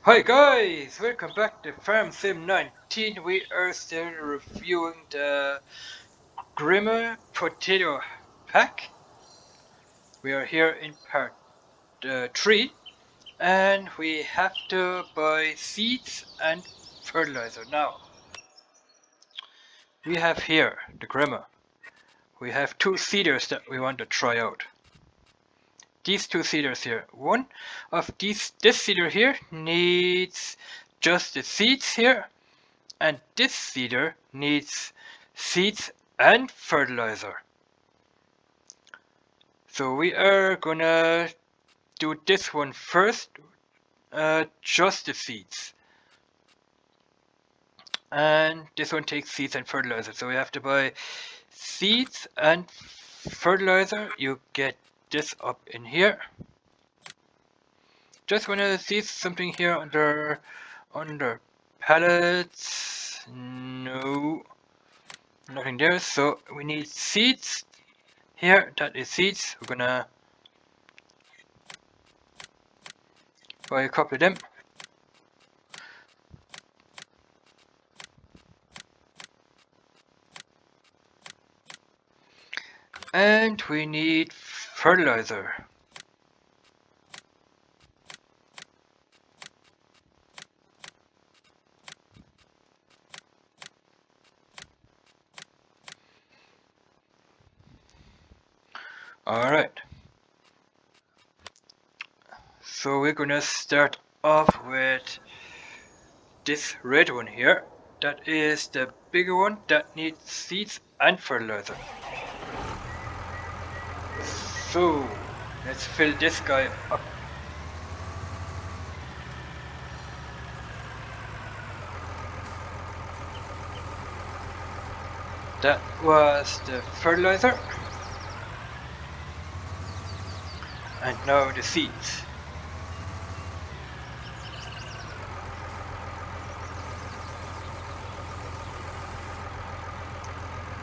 Hi guys, welcome back to FS19. We are still reviewing the Grimme potato pack. We are here in part 3 and we have to buy seeds and fertilizer now. We have here the Grimme. We have two seeders that we want to try out. These two seeders here. One of this seeder here needs just the seeds here, and this seeder needs seeds and fertilizer. So we are gonna do this one first, just the seeds. And this one takes seeds and fertilizer. So we have to buy seeds and fertilizer. You get this up in here. Just wanna see something here under pallets. No, nothing there. So we need seeds. Here, that is seeds. We're gonna buy a couple of them. And we need fertilizer. Alright. So we're gonna start off with this red one here. That is the bigger one that needs seeds and fertilizer. So let's fill this guy up. That was the fertilizer. And now the seeds.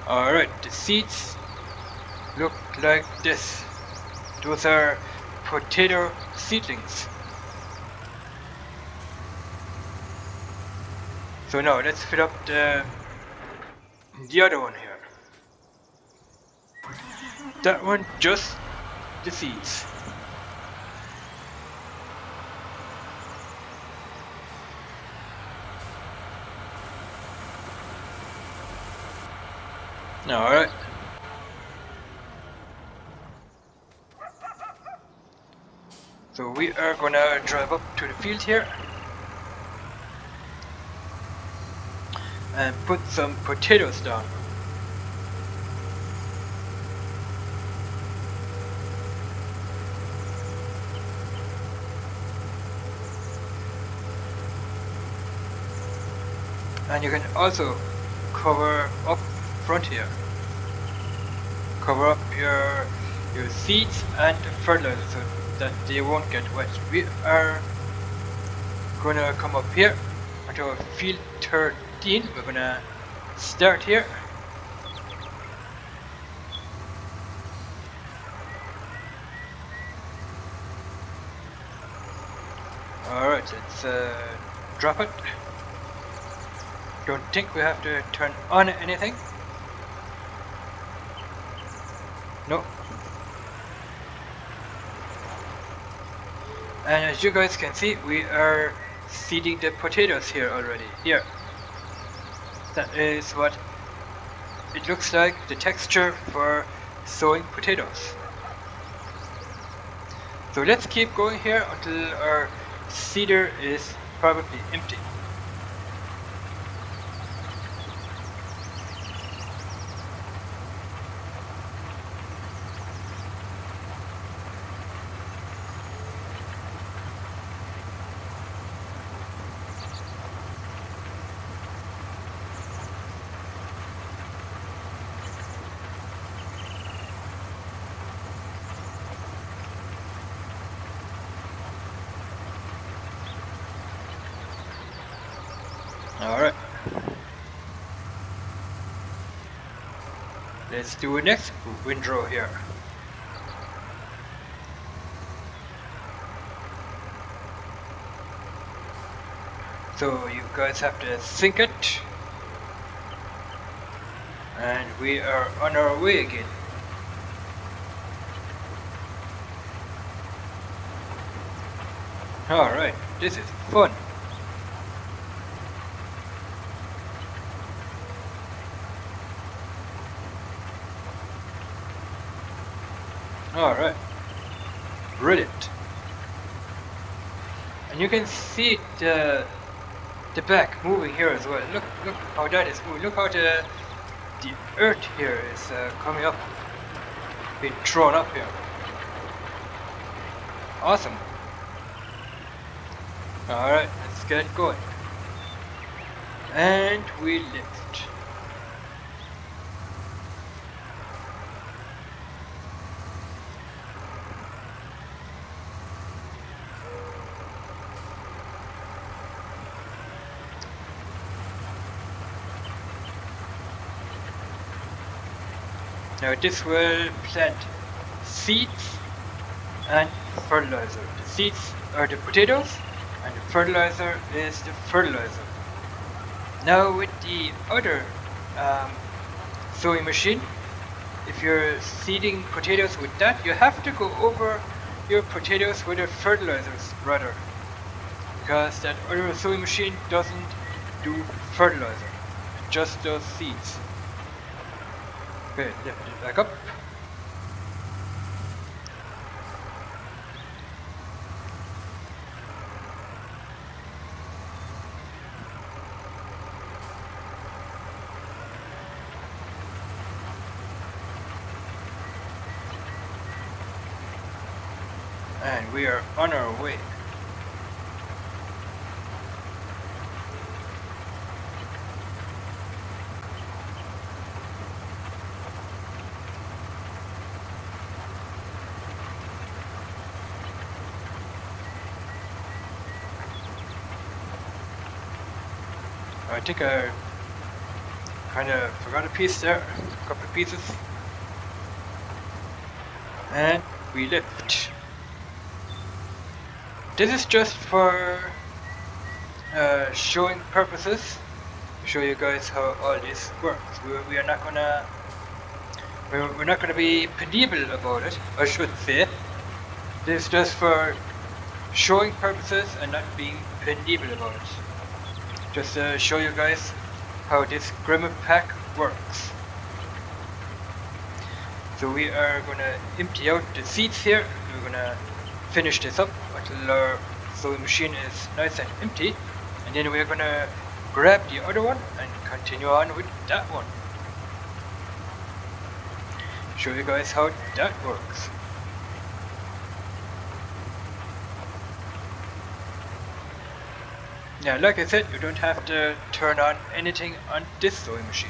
Alright, the seeds look like this. Those are potato seedlings. So now let's fill up the other one here. That one just the seeds. Alright. So we are gonna drive up to the field here and put some potatoes down. And you can also cover up front here. Cover up your seeds and fertilizer so that they won't get wet. We are gonna come up here onto field 13. We're gonna start here. Alright, let's drop it. Don't think we have to turn on anything. No. And as you guys can see, we are seeding the potatoes here already. Here. That is what it looks like, the texture for sowing potatoes. So let's keep going here until our seeder is probably empty. Alright. Let's do a next windrow here. So you guys have to sink it. And we are on our way again. Alright, this is fun. Alright, brilliant. And you can see the back moving here as well. Look how that is moving. Look how the earth here is coming up, being thrown up here. Awesome. Alright, let's get going. And we lift. Now this will plant seeds and fertilizer. The seeds are the potatoes and the fertilizer is the fertilizer. Now with the other sowing machine, if you're seeding potatoes with that, you have to go over your potatoes with the fertilizers rather, because that other sowing machine doesn't do fertilizer, it just does seeds. Okay, lift it back up. And we are on our way. I think I kind of forgot a piece there, a couple of pieces. And we lift. This is just for showing purposes, to show you guys how all this works. We are not gonna we're not gonna be penibel about it, I should say. This is just for showing purposes and not being penibel about it. Just to show you guys how this Grimme pack works. So we are gonna empty out the seeds here. We're gonna finish this up until our sewing machine is nice and empty, and then we're gonna grab the other one and continue on with that one. Show you guys how that works. Yeah, like I said, you don't have to turn on anything on this sewing machine.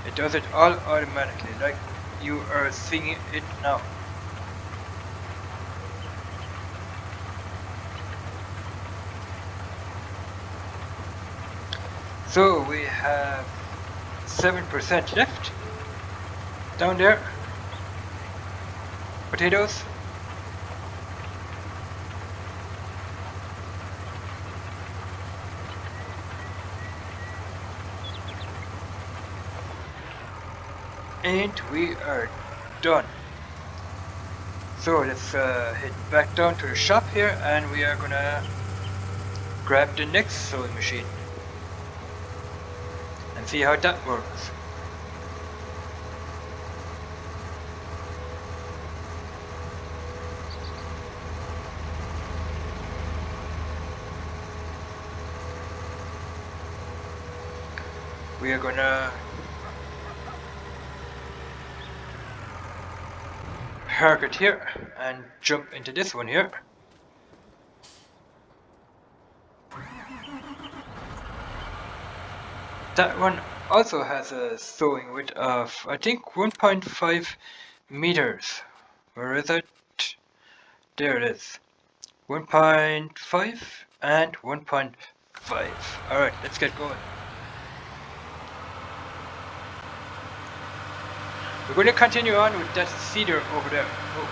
It does it all automatically, like you are seeing it now. So we have 7% left down there. Potatoes. And we are done. So let's head back down to the shop here, and we are gonna grab the next sewing machine and see how that works. We are gonna park it here and jump into this one here. That one also has a sewing width of, I think, 1.5 meters. Where is it? There it is. 1.5 and 1.5. Alright, let's get going. We're going to continue on with that cedar over there. Oh.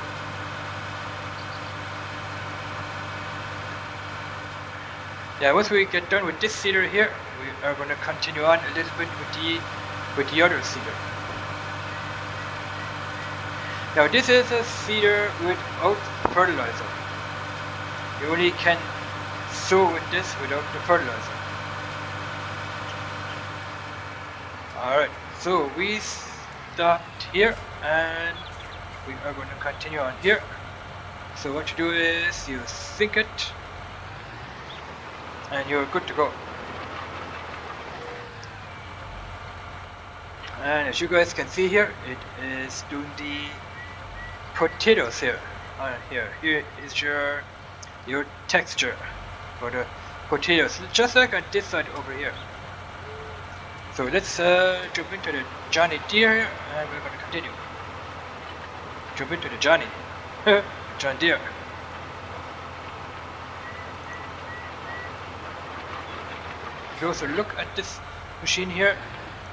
Yeah, once we get done with this cedar here, we are going to continue on a little bit with the other cedar. Now this is a cedar without fertilizer. You only can sow with this without the fertilizer. Alright, so we stopped here and we are going to continue on here. So what you do is you sink it and you're good to go. And as you guys can see here, it is doing the potatoes here. Here is your texture for the potatoes, just like on this side over here. So let's jump into the Johnny Deere here, and we're going to continue. Jump into the Johnny John Deere. Closer look at this machine here.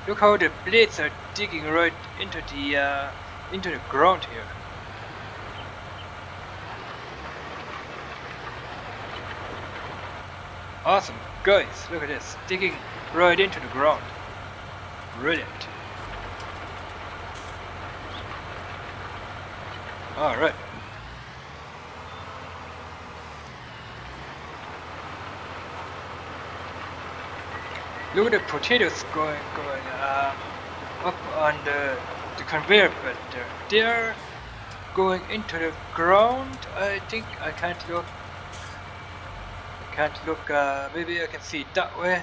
Look how the blades are digging right into the ground here. Awesome, guys, look at this, digging right into the ground. Brilliant. Alright. Look at the potatoes going up on the conveyor belt there. They're going into the ground. I think I can't look. Maybe I can see it that way.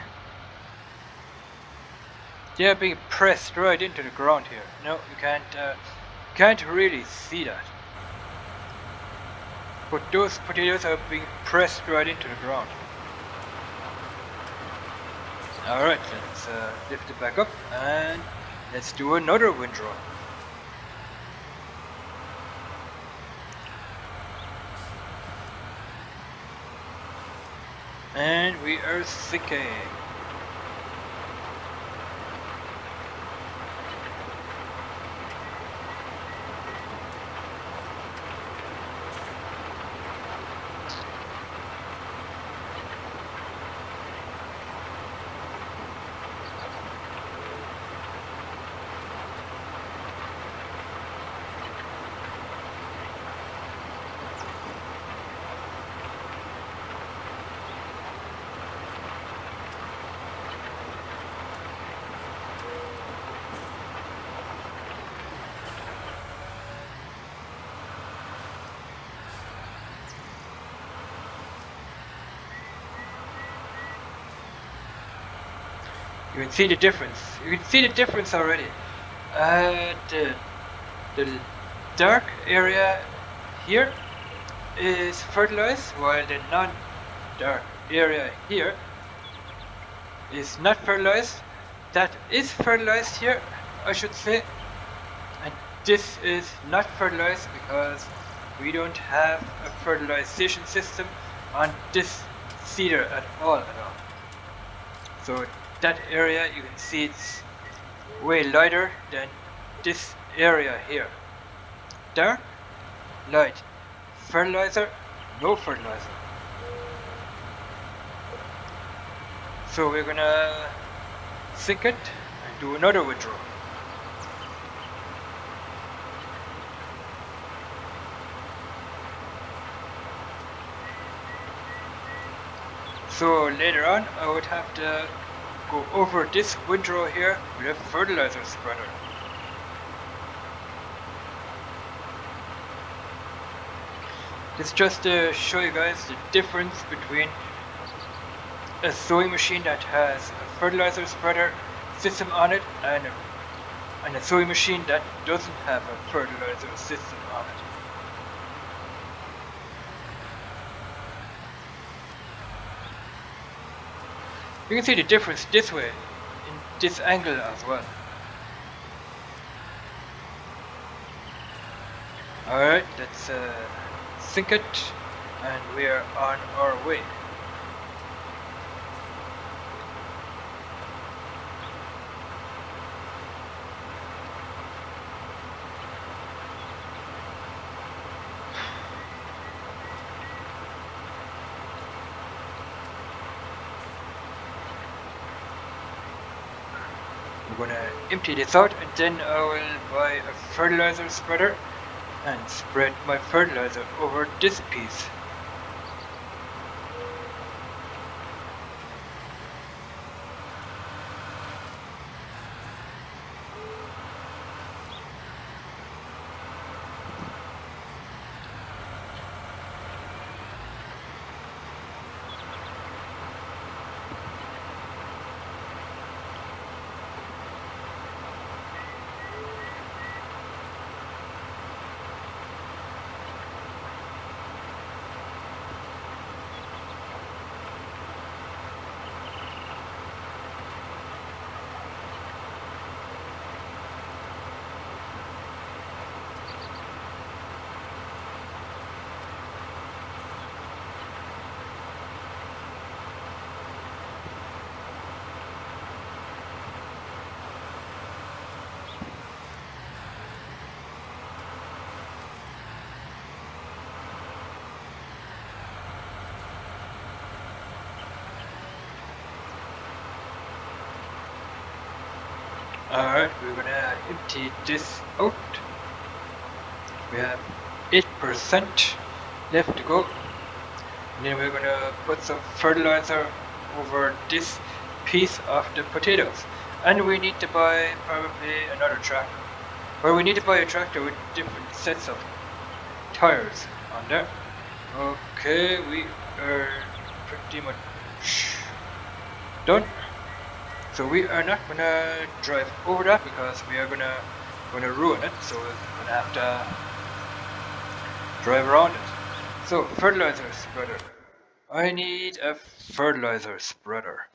They're being pressed right into the ground here. No, you can't really see that. But those potatoes are being pressed right into the ground. Alright, let's lift it back up and let's do another windrow. And we are sinking. You can see the difference. You can see the difference already. The dark area here is fertilized, while the non-dark area here is not fertilized. That is fertilized here, I should say. And this is not fertilized because we don't have a fertilization system on this cedar at all. So that area, you can see it's way lighter than this area here. Dark, light, fertilizer, no fertilizer. So we're gonna sink it and do another withdrawal. So later on I would have to go over this windrow here with a fertilizer spreader. This just to show you guys the difference between a sowing machine that has a fertilizer spreader system on it and a sowing machine that doesn't have a fertilizer system on it. You can see the difference this way, in this angle as well. Alright, let's sink it, and we are on our way. We're gonna empty this out and then I will buy a fertilizer spreader and spread my fertilizer over this piece. Alright, we're gonna empty this out. We have 8% left to go. And then we're gonna put some fertilizer over this piece of the potatoes. And we need to buy probably another tractor. Well, we need to buy a tractor with different sets of tires on there. Okay, we are pretty much done. So we are not gonna drive over that because we are gonna ruin it. So we're gonna have to drive around it. So fertilizer spreader. I need a fertilizer spreader.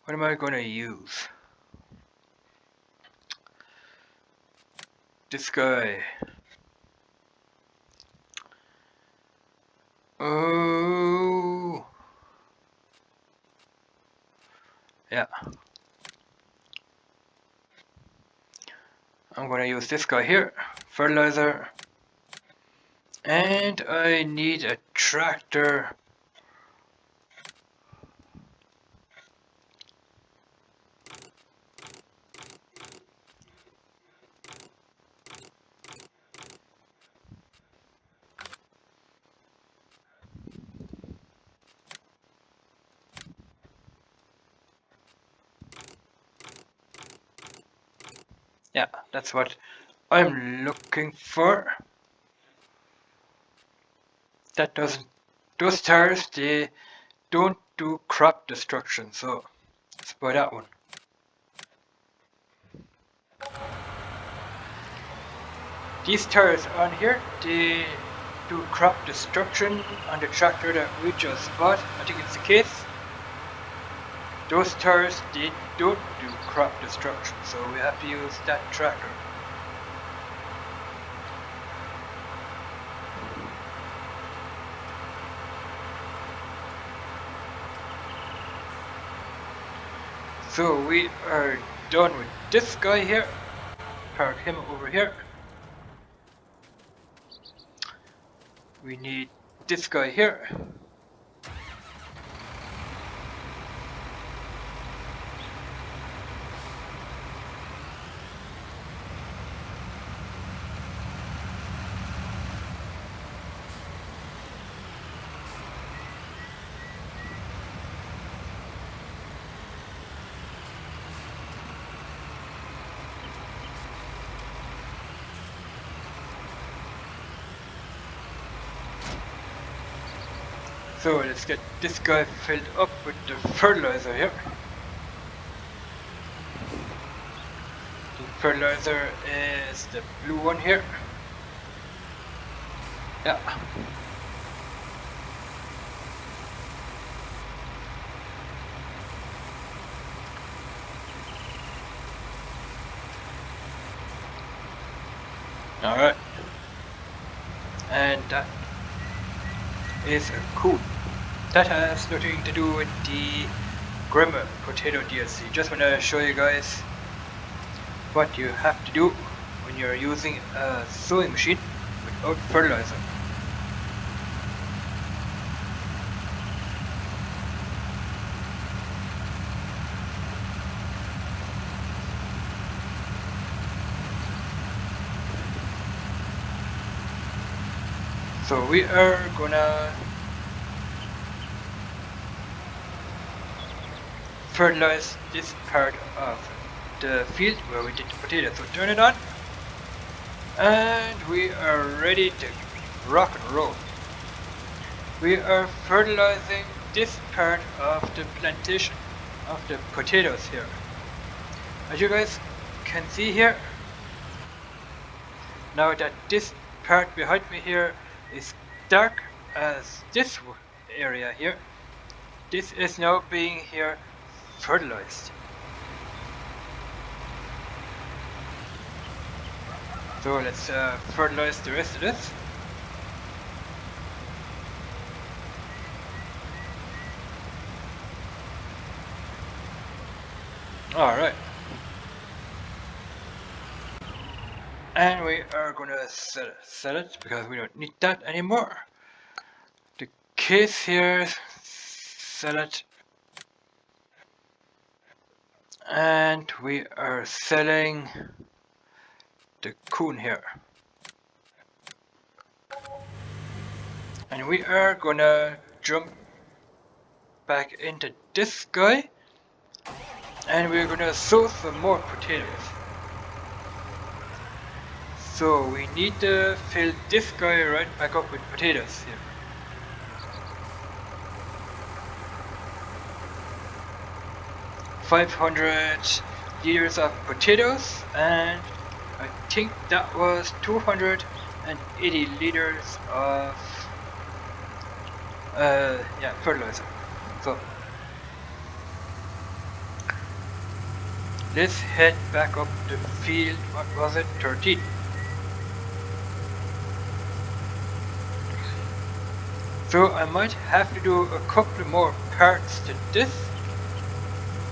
What am I gonna use? This guy. Oh. Yeah. I'm gonna use this guy here. Fertilizer. And I need a tractor. Yeah, that's what I'm looking for. That doesn't, those tires, they don't do crop destruction, so let's buy that one. These tires on here, they do crop destruction on the tractor that we just bought. I think it's the case. Those tires, they don't do crop destruction, so we have to use that tractor. So we are done with this guy here. Park him over here. We need this guy here. So let's get this guy filled up with the fertilizer here. The fertilizer is the blue one here. Yeah. Alright. And that is cool. That has nothing to do with the Grimme potato DLC. Just want to show you guys what you have to do when you're using a sowing machine without fertilizer. So we are gonna fertilize this part of the field where we did the potatoes. So turn it on, and we are ready to rock and roll. We are fertilizing this part of the plantation of the potatoes here. As you guys can see here, now that this part behind me here is dark as this area here, this is now being here fertilized. So let's fertilize the rest of this. Alright. And we are gonna sell it because we don't need that anymore. The case here, sell it. And we are selling the coon here. And we are gonna jump back into this guy, and we're gonna sow some more potatoes. So we need to fill this guy right back up with potatoes here. $500 liters of potatoes, and I think that was 280 liters of fertilizer. So let's head back up the field. What was it? 13. So I might have to do a couple more parts to this.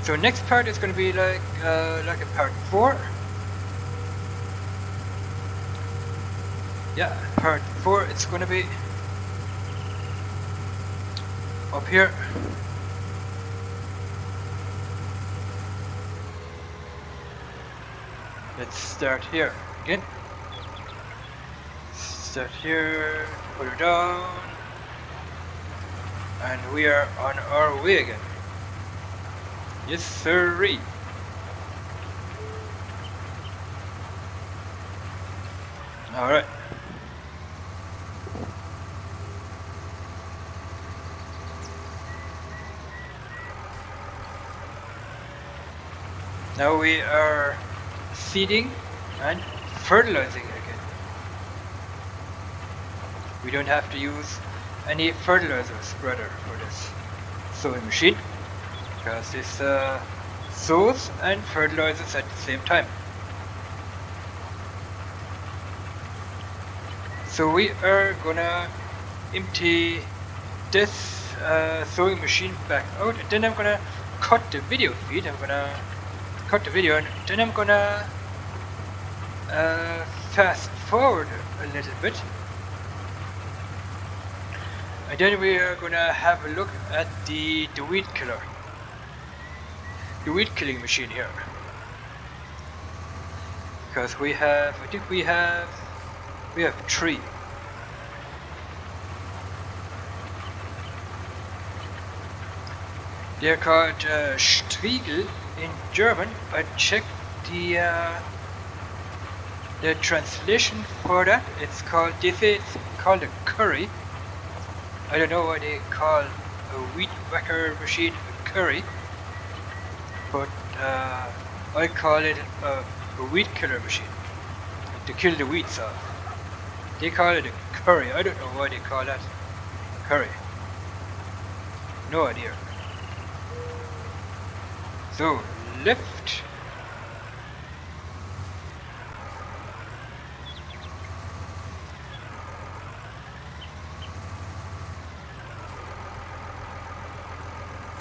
So next part is going to be like a part 4. Yeah, part 4. It's going to be up here. Let's start here again. Start here, put it down, and we are on our way again. Yes, sirree. Alright. Now we are seeding and fertilizing again. We don't have to use any fertilizer spreader for this sowing machine, because this sows and fertilizes at the same time. So we are gonna empty this sewing machine back out, and then I'm gonna cut the video feed. I'm gonna cut the video, and then I'm gonna fast forward a little bit, and then we are gonna have a look at the weed killer, the weed killing machine here, because we have, I think we have 3. They're called Striegel in German. I checked the translation for that. It's called, they say it's called a curry. I don't know why they call a weed whacker machine a curry, but I call it a weed killer machine to kill the weeds off. They call it a curry. I don't know why they call that curry. No idea. So, left.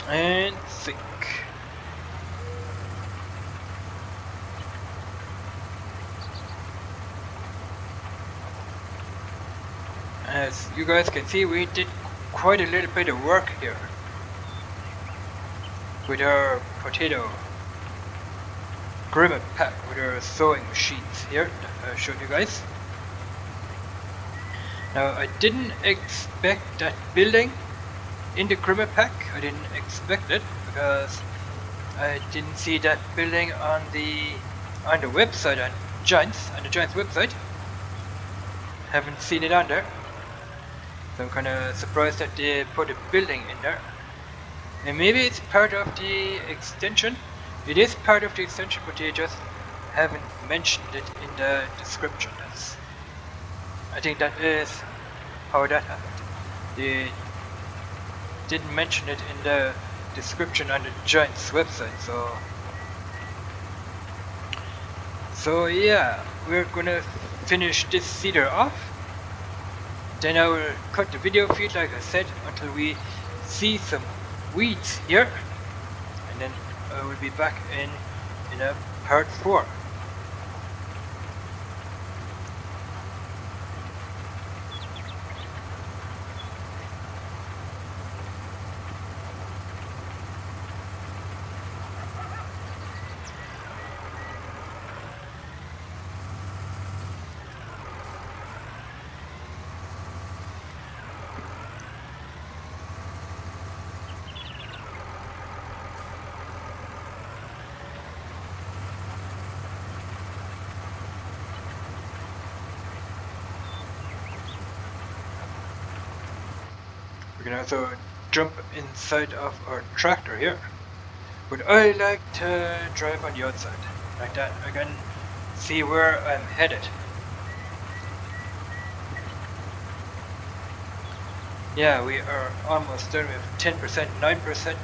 And think. As you guys can see, we did quite a little bit of work here with our potato Grimme pack, with our sewing machines here that I showed you guys. Now, I didn't expect that building in the Grimme pack. I didn't expect it because I didn't see that building on the website on the Giants website. Haven't seen it on there. So I'm kind of surprised that they put a building in there. And maybe it's part of the extension. It is part of the extension, but they just haven't mentioned it in the description. I think that is how that happened. They didn't mention it in the description on the Giants website, so yeah, we're gonna finish this cedar off. Then I will cut the video feed like I said until we see some weeds here, and then I will be back in a part 4. We can also jump inside of our tractor here. But I like to drive on the outside. Like that I can see where I'm headed. Yeah, we are almost done with 10%, 9%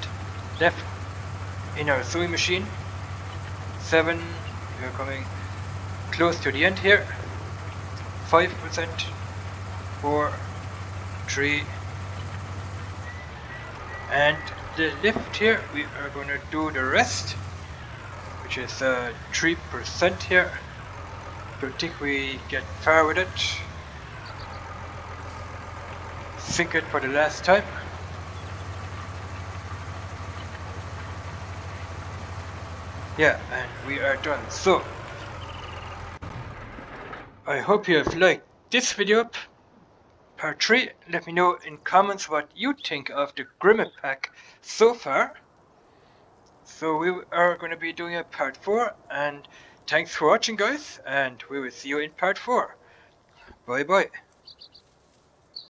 left in our sewing machine. 7, we are coming close to the end here. 5%, 4, 3, and the lift here, we are going to do the rest, which is 3% here. Don't think we get far with it. Sink it for the last time. Yeah, and we are done. So, I hope you have liked this video, part 3. Let me know in comments what you think of the Grimme pack so far. So we are going to be doing a part 4, and thanks for watching guys, and we will see you in part 4. Bye bye.